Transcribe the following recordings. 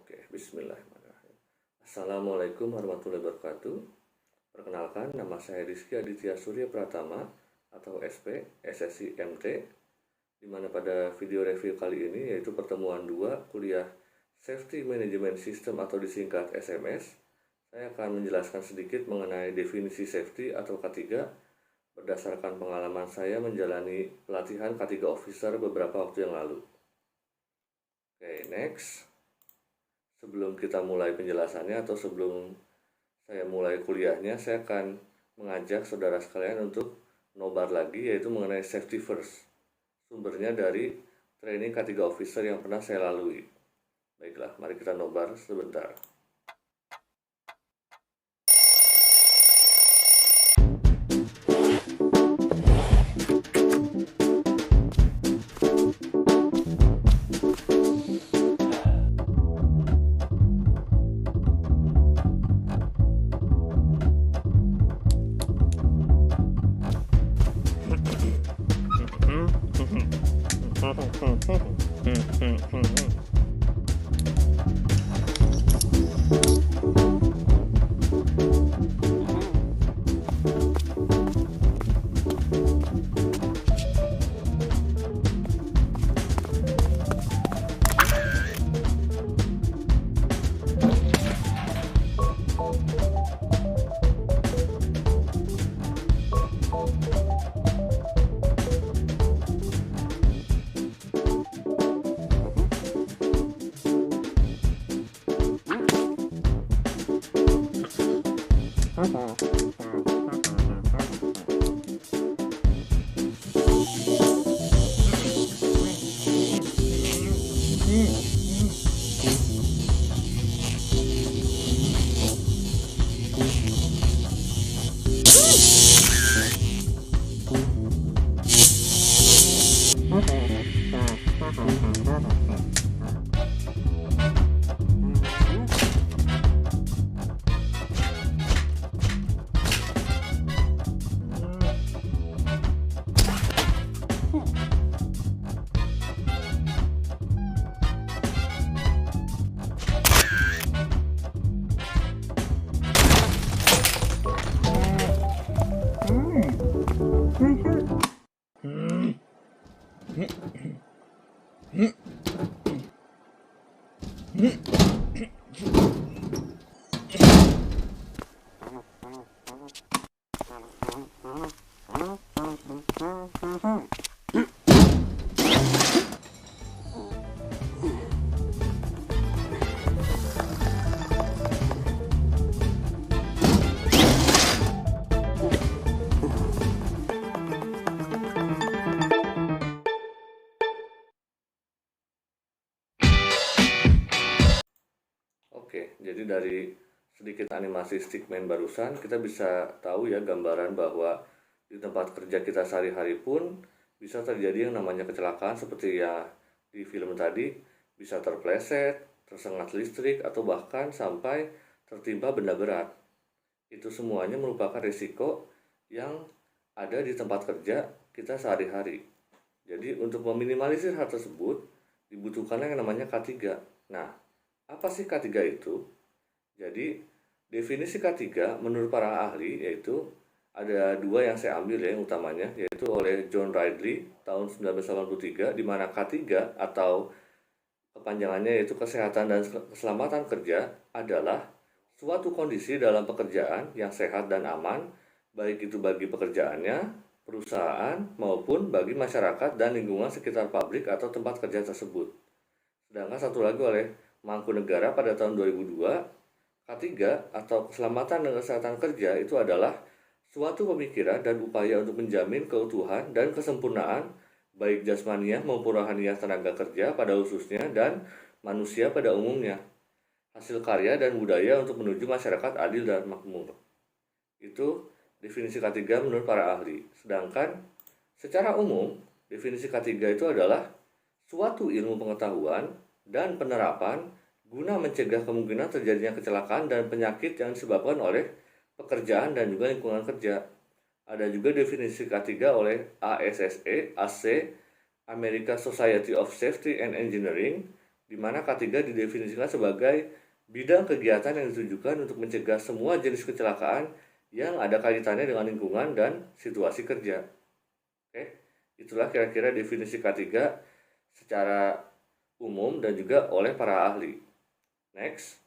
Oke, bismillahirrahmanirrahim. Assalamualaikum warahmatullahi wabarakatuh. Perkenalkan, nama saya Rizky Aditya Surya Pratama atau SP, SSI MT, di mana pada video review kali ini yaitu pertemuan 2 kuliah Safety Management System atau disingkat SMS, saya akan menjelaskan sedikit mengenai definisi safety atau K3 berdasarkan pengalaman saya menjalani pelatihan K3 Officer beberapa waktu yang lalu. Oke, next. Sebelum kita mulai penjelasannya atau sebelum saya mulai kuliahnya, saya akan mengajak saudara sekalian untuk nobar lagi, yaitu mengenai safety first. Sumbernya dari training K3 Officer yang pernah saya lalui. Baiklah, mari kita nobar sebentar. Oke, jadi dari sedikit animasi stickman barusan, kita bisa tahu ya gambaran bahwa di tempat kerja kita sehari-hari pun bisa terjadi yang namanya kecelakaan seperti ya di film tadi, bisa terpleset, tersengat listrik, atau bahkan sampai tertimpa benda berat. Itu semuanya merupakan risiko yang ada di tempat kerja kita sehari-hari. Jadi untuk meminimalisir hal tersebut, dibutuhkanlah yang namanya K3. Nah, apa sih K3 itu? Jadi, definisi K3 menurut para ahli yaitu ada dua yang saya ambil ya yang utamanya, yaitu oleh John Ridley tahun 1983, di mana K3 atau kepanjangannya yaitu kesehatan dan keselamatan kerja adalah suatu kondisi dalam pekerjaan yang sehat dan aman, baik itu bagi pekerjaannya, perusahaan, maupun bagi masyarakat dan lingkungan sekitar pabrik atau tempat kerja tersebut. Sedangkan satu lagi oleh Mangkunegara pada tahun 2002, K3 atau keselamatan dan kesehatan kerja itu adalah suatu pemikiran dan upaya untuk menjamin keutuhan dan kesempurnaan baik jasmaniah maupun rohaniah tenaga kerja pada khususnya dan manusia pada umumnya, hasil karya dan budaya untuk menuju masyarakat adil dan makmur. Itu definisi K3 menurut para ahli. Sedangkan secara umum, definisi K3 itu adalah suatu ilmu pengetahuan dan penerapan guna mencegah kemungkinan terjadinya kecelakaan dan penyakit yang disebabkan oleh pekerjaan dan juga lingkungan kerja. Ada juga definisi K3 oleh ASSE, AC, American Society of Safety and Engineering, di mana K3 didefinisikan sebagai bidang kegiatan yang ditujukan untuk mencegah semua jenis kecelakaan yang ada kaitannya dengan lingkungan dan situasi kerja. Oke, itulah kira-kira definisi K3 secara umum dan juga oleh para ahli. Next,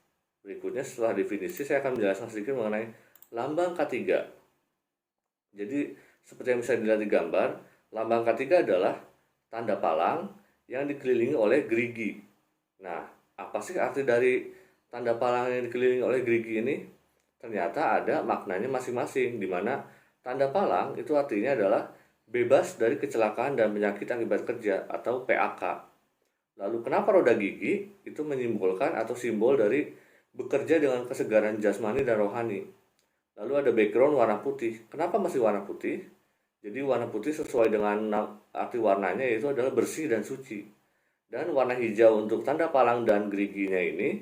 berikutnya setelah definisi saya akan menjelaskan sedikit mengenai lambang K3. Jadi, seperti yang bisa dilihat di gambar, lambang K3 adalah tanda palang yang dikelilingi oleh gerigi. Nah, apa sih arti dari tanda palang yang dikelilingi oleh gerigi ini? Ternyata ada maknanya masing-masing, di mana tanda palang itu artinya adalah bebas dari kecelakaan dan penyakit akibat kerja atau PAK. Lalu kenapa roda gigi? Itu menyimbolkan atau simbol dari bekerja dengan kesegaran jasmani dan rohani. Lalu ada background warna putih. Kenapa masih warna putih? Jadi warna putih sesuai dengan arti warnanya, yaitu adalah bersih dan suci. Dan warna hijau untuk tanda palang dan geriginya ini,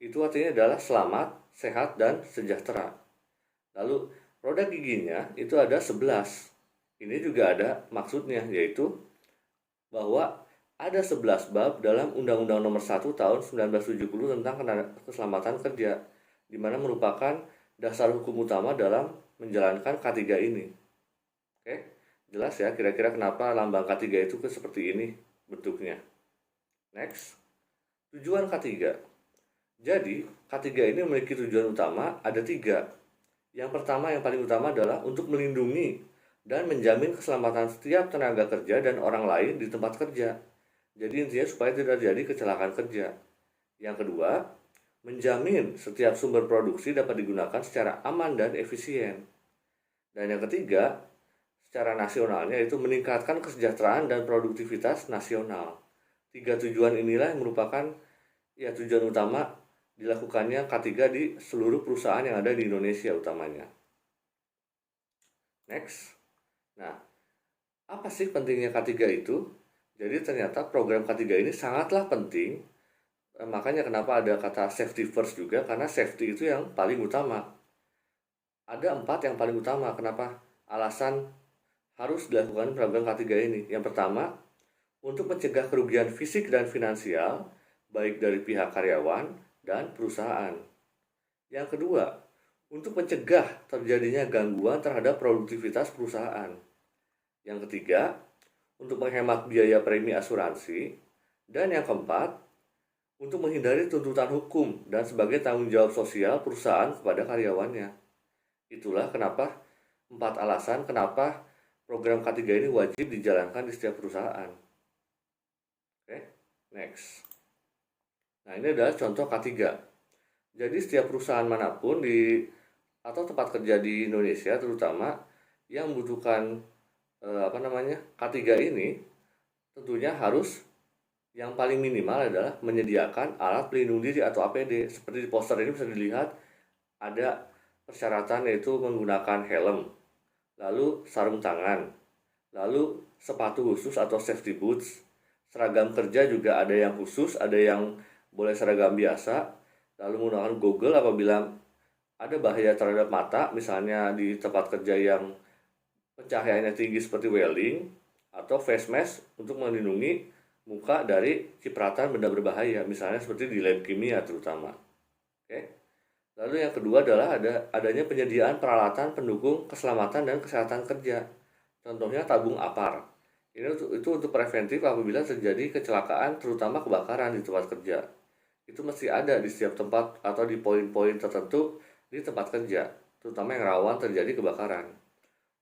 itu artinya adalah selamat, sehat, dan sejahtera. Lalu roda giginya itu ada 11. Ini juga ada maksudnya, yaitu bahwa ada 11 bab dalam Undang-Undang Nomor 1 Tahun 1970 tentang keselamatan kerja, di mana merupakan dasar hukum utama dalam menjalankan K3 ini. Oke, jelas ya kira-kira kenapa lambang K3 itu seperti ini bentuknya. Next, tujuan K3. Jadi, K3 ini memiliki tujuan utama ada 3. Yang pertama, yang paling utama adalah untuk melindungi dan menjamin keselamatan setiap tenaga kerja dan orang lain di tempat kerja. Jadi intinya supaya tidak terjadi kecelakaan kerja. Yang kedua, menjamin setiap sumber produksi dapat digunakan secara aman dan efisien. Dan yang ketiga, secara nasionalnya itu meningkatkan kesejahteraan dan produktivitas nasional. 3 tujuan inilah yang merupakan tujuan utama dilakukannya K3 di seluruh perusahaan yang ada di Indonesia utamanya. Next. Nah, apa sih pentingnya K3 itu? Jadi ternyata program K3 ini sangatlah penting. Makanya kenapa ada kata safety first juga, karena safety itu yang paling utama. Ada 4 yang paling utama kenapa alasan harus dilakukan program K3 ini. Yang pertama, untuk mencegah kerugian fisik dan finansial, baik dari pihak karyawan dan perusahaan. Yang kedua, untuk mencegah terjadinya gangguan terhadap produktivitas perusahaan. Yang ketiga, untuk menghemat biaya premi asuransi. Dan yang keempat, untuk menghindari tuntutan hukum dan sebagai tanggung jawab sosial perusahaan kepada karyawannya. Itulah kenapa 4 alasan kenapa program K3 ini wajib dijalankan di setiap perusahaan. Oke, next. Nah, ini adalah contoh K3. Jadi setiap perusahaan manapun atau tempat kerja di Indonesia terutama yang membutuhkan K3 ini tentunya harus yang paling minimal adalah menyediakan alat pelindung diri atau APD. Seperti di poster ini bisa dilihat ada persyaratan yaitu menggunakan helm, lalu sarung tangan, lalu sepatu khusus atau safety boots. Seragam kerja juga ada yang khusus, ada yang boleh seragam biasa, lalu menggunakan goggle apabila ada bahaya terhadap mata, misalnya di tempat kerja yang pencahayaannya tinggi seperti welding, atau face mask untuk melindungi muka dari cipratan benda berbahaya, misalnya seperti di lab kimia terutama. Oke. Lalu yang kedua adalah adanya penyediaan peralatan pendukung keselamatan dan kesehatan kerja. Contohnya tabung APAR. Itu untuk preventif apabila terjadi kecelakaan terutama kebakaran di tempat kerja. Itu mesti ada di setiap tempat atau di poin-poin tertentu di tempat kerja, terutama yang rawan terjadi kebakaran.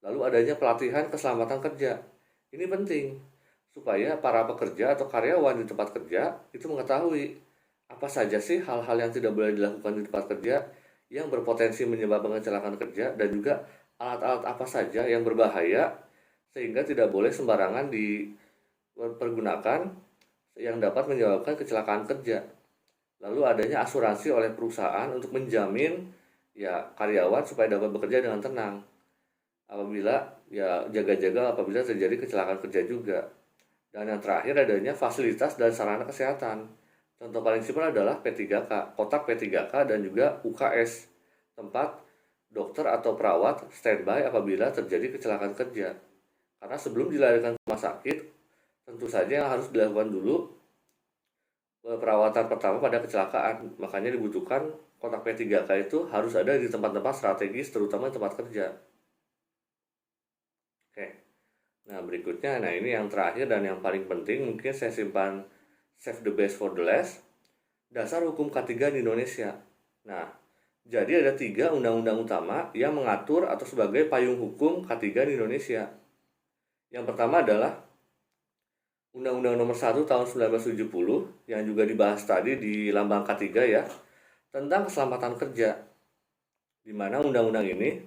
Lalu adanya pelatihan keselamatan kerja. Ini penting supaya para pekerja atau karyawan di tempat kerja itu mengetahui apa saja sih hal-hal yang tidak boleh dilakukan di tempat kerja yang berpotensi menyebabkan kecelakaan kerja, dan juga alat-alat apa saja yang berbahaya sehingga tidak boleh sembarangan dipergunakan yang dapat menyebabkan kecelakaan kerja. Lalu adanya asuransi oleh perusahaan untuk menjamin karyawan supaya dapat bekerja dengan tenang. Apabila jaga-jaga apabila terjadi kecelakaan kerja juga. Dan yang terakhir adanya fasilitas dan sarana kesehatan. Contoh paling simpel adalah P3K, kotak P3K dan juga UKS, tempat dokter atau perawat standby apabila terjadi kecelakaan kerja. Karena sebelum dilarikan ke rumah sakit, tentu saja yang harus dilakukan dulu perawatan pertama pada kecelakaan. Makanya dibutuhkan kotak P3K itu harus ada di tempat-tempat strategis, terutama tempat kerja. Oke. Nah, berikutnya, nah ini yang terakhir dan yang paling penting, mungkin saya simpan save the best for the last, dasar hukum K3 di Indonesia. Nah, jadi ada 3 undang-undang utama yang mengatur atau sebagai payung hukum K3 di Indonesia. Yang pertama adalah Undang-Undang Nomor 1 Tahun 1970 yang juga dibahas tadi di Lambang K3 ya, tentang keselamatan kerja. Di mana undang-undang ini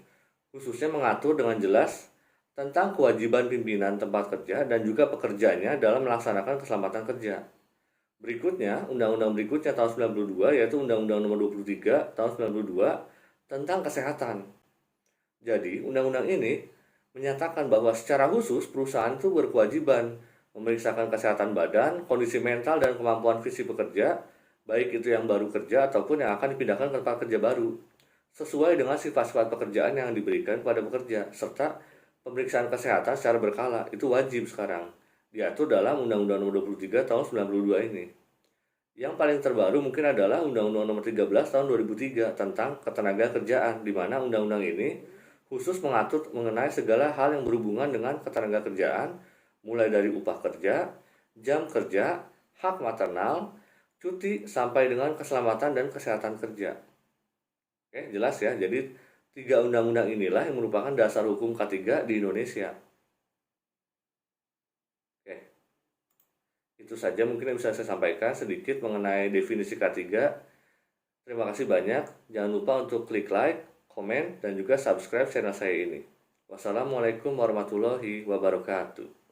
khususnya mengatur dengan jelas tentang kewajiban pimpinan tempat kerja dan juga pekerjanya dalam melaksanakan keselamatan kerja. Berikutnya, undang-undang berikutnya tahun 92 yaitu Undang-Undang Nomor 23 tahun 92 tentang kesehatan. Jadi, undang-undang ini menyatakan bahwa secara khusus perusahaan itu berkewajiban memeriksakan kesehatan badan, kondisi mental dan kemampuan fisik pekerja, baik itu yang baru kerja ataupun yang akan dipindahkan ke tempat kerja baru, sesuai dengan sifat-sifat pekerjaan yang diberikan kepada pekerja, serta pemeriksaan kesehatan secara berkala, itu wajib sekarang. Diatur dalam Undang-Undang Nomor 23 tahun 92 ini. Yang paling terbaru mungkin adalah Undang-Undang Nomor 13 tahun 2003 tentang ketenagakerjaan, di mana undang-undang ini khusus mengatur mengenai segala hal yang berhubungan dengan ketenagakerjaan, mulai dari upah kerja, jam kerja, hak maternal, cuti, sampai dengan keselamatan dan kesehatan kerja. Oke, jelas ya. Jadi 3 undang-undang inilah yang merupakan dasar hukum K3 di Indonesia. Oke, itu saja mungkin yang bisa saya sampaikan sedikit mengenai definisi K3. Terima kasih banyak. Jangan lupa untuk klik like, komen, dan juga subscribe channel saya ini. Wassalamualaikum warahmatullahi wabarakatuh.